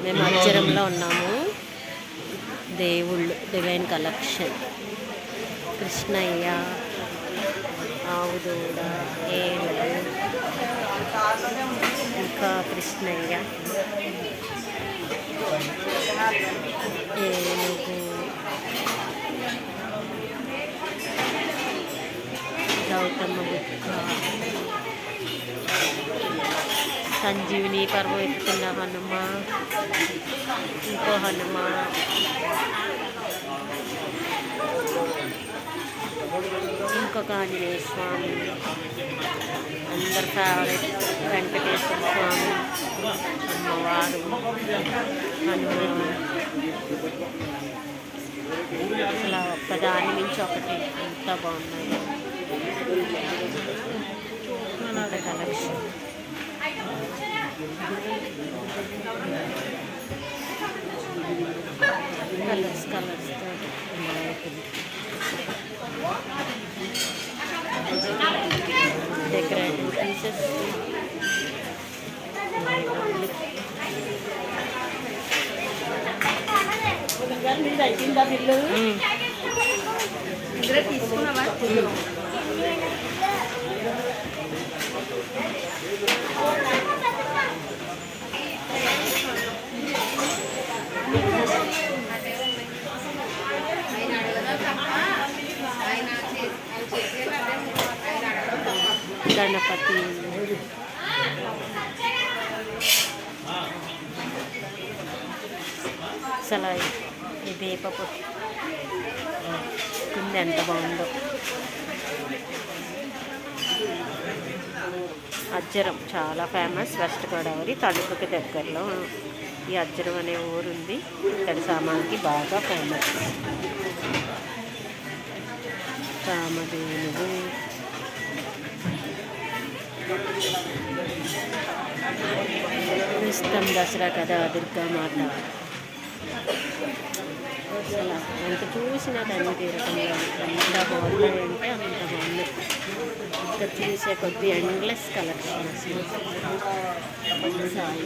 మేము అజ్జరంలో ఉన్నాము. దేవుళ్ళు డివైన్ కలెక్షన్. కృష్ణయ్య, ఆవుదూడ, ఏనుగు, ఇంకా కృష్ణయ్య, ఏనుగు, గౌతమ బుద్ధ, సంజీవిని పర్వం ఎత్తుతున్న హనుమ, ఇంకో హనుమ, ఇంకొక ఆంజనేయ స్వామి, అందరి ఫేవరెట్ వెంకటేశ్వర స్వామి, అమ్మవారు, హనుమాన్. అసలు ఒక్కదాని నుంచి ఒకటి ఎంత బాగున్నాయి అంత కలెక్షన్. Colours decorative pieces. అయిపోయిందా బిల్లు? తీసుకున్నావా? గణపతి, అసలు ఈ దీపపు కింద ఎంత బాగుందో. అజ్జరం చాలా ఫేమస్, వెస్ట్ గోదావరి తణుకుకి దగ్గరలో ఈ అజ్జరం అనే ఊరుంది. ఇక్కడ సామాన్కి బాగా ఫేమస్. రామదేవుడు, ఇష్టం దసరా కదా, దుర్గామాత. అసలు ఎంత చూసినా తల్లి తీరటంలో ఎంత బాగున్నాయంటే అంత బాగుంది. ఇక్కడ చూసే కొద్ది ఎండ్లెస్ కలెక్షన్ అసలు. సాయి